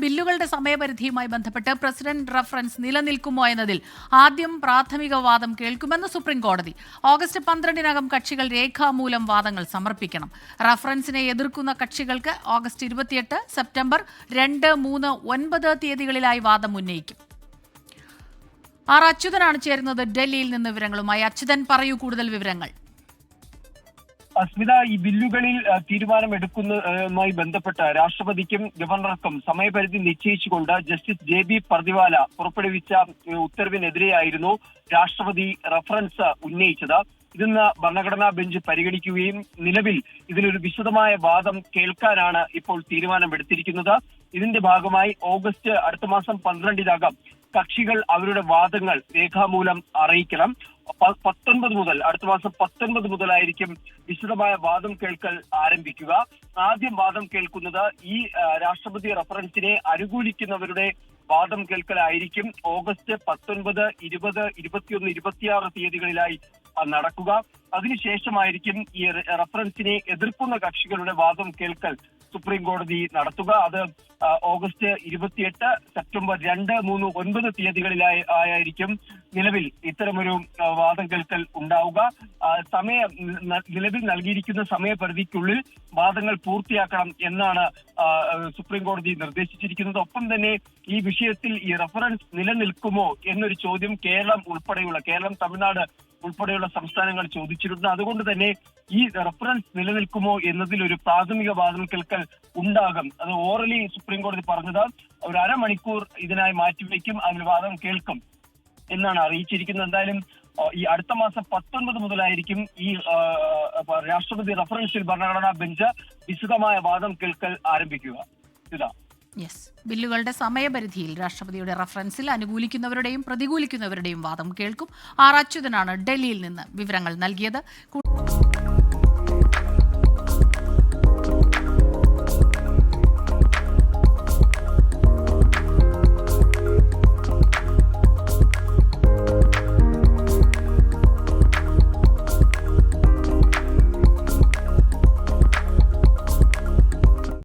ബില്ലുകളുടെ സമയപരിധിയുമായി ബന്ധപ്പെട്ട് president reference നിലനിൽക്കുമോ എന്നതിൽ ആദ്യം പ്രാഥമിക വാദം കേൾക്കുമെന്ന് സുപ്രീം കോടതി. ഓഗസ്റ്റ് 12-നകം കക്ഷികൾ രേഖാമൂലം വാദങ്ങൾ സമർപ്പിക്കണം. റഫറൻസിനെ എതിർക്കുന്ന കക്ഷികൾക്ക് ഓഗസ്റ്റ് 28, സെപ്റ്റംബർ 2, 3, 9 തീയതികളിലായി വാദം ഉന്നയിക്കും. ആർ അച്യുതനാണ് ചേരുന്നത് ഡൽഹിയിൽ നിന്ന് വിവരങ്ങളുമായി. അച്യുതൻ, പറയൂ കൂടുതൽ വിവരങ്ങൾ. അസ്മിത, ഈ ബില്ലുകളിൽ തീരുമാനമെടുക്കുന്നതുമായി ബന്ധപ്പെട്ട് രാഷ്ട്രപതിക്കും ഗവർണർക്കും സമയപരിധി നിശ്ചയിച്ചുകൊണ്ട് ജസ്റ്റിസ് JB പർദിവാല പുറപ്പെടുവിച്ച ഉത്തരവിനെതിരെയായിരുന്നു രാഷ്ട്രപതി റഫറൻസ് ഉന്നയിച്ചത്. ഇതിന്ന് ഭരണഘടനാ ബെഞ്ച് പരിഗണിക്കുകയും നിലവിൽ ഇതിനൊരു വിശദമായ വാദം കേൾക്കാനാണ് ഇപ്പോൾ തീരുമാനമെടുത്തിരിക്കുന്നത്. ഇതിന്റെ ഭാഗമായി അടുത്ത മാസം 12-നകം കക്ഷികൾ അവരുടെ വാദങ്ങൾ രേഖാമൂലം അറിയിക്കണം. 19 മുതൽ അടുത്ത മാസം 19 മുതലായിരിക്കും വിശദമായ വാദം കേൾക്കൽ ആരംഭിക്കുക. ആദ്യം വാദം കേൾക്കുന്നത് ഈ രാഷ്ട്രപതി റഫറൻസിനെ അനുകൂലിക്കുന്നവരുടെ വാദം കേൾക്കലായിരിക്കും ഓഗസ്റ്റ് 19, 20, 21, 26 തീയതികളിലായി നടക്കുക. അതിനുശേഷമായിരിക്കും ഈ റഫറൻസിനെ എതിർക്കുന്ന കക്ഷികളുടെ വാദം കേൾക്കൽ സുപ്രീം കോടതി നടത്തുക. അത് ഓഗസ്റ്റ് 28, സെപ്റ്റംബർ 2, 3, 9 തീയതികളിലായി ആയിരിക്കും നിലവിൽ ഇത്തരമൊരു വാദം കേൾക്കൽ ഉണ്ടാവുക. നിലവിൽ നൽകിയിരിക്കുന്ന സമയപരിധിക്കുള്ളിൽ വാദങ്ങൾ പൂർത്തിയാക്കണം എന്നാണ് സുപ്രീം കോടതി നിർദ്ദേശിച്ചിരിക്കുന്നത്. ഒപ്പം തന്നെ ഈ വിഷയത്തിൽ ഈ റഫറൻസ് നിലനിൽക്കുമോ എന്നൊരു ചോദ്യം കേരളം, തമിഴ്നാട് ഉൾപ്പെടെയുള്ള സംസ്ഥാനങ്ങൾ ചോദിച്ചിട്ടുണ്ട്. അതുകൊണ്ട് തന്നെ ഈ റഫറൻസ് നിലനിൽക്കുമോ എന്നതിൽ ഒരു പ്രാഥമിക വാദം കേൾക്കൽ ഉണ്ടാകും. അത് ഓറലി സുപ്രീം കോടതി പറഞ്ഞത് ഒരു അരമണിക്കൂർ ഇതിനായി മാറ്റിവെക്കും, അതിൽ വാദം കേൾക്കും എന്നാണ് അറിയിച്ചിരിക്കുന്നത്. എന്തായാലും ഈ അടുത്ത മാസം 19 മുതലായിരിക്കും ഈ രാഷ്ട്രപതി റഫറൻസിൽ ഭരണഘടനാ ബെഞ്ച് വിശദമായ വാദം കേൾക്കൽ ആരംഭിക്കുക. ബില്ലുകളുടെ സമയപരിധിയിൽ രാഷ്ട്രപതിയുടെ റഫറൻസിൽ അനുകൂലിക്കുന്നവരുടെയും പ്രതികൂലിക്കുന്നവരുടെയും വാദം കേൾക്കും. ആർ അച്യുതനാണ് ഡൽഹിയിൽ നിന്ന് വിവരങ്ങൾ നൽകിയത്.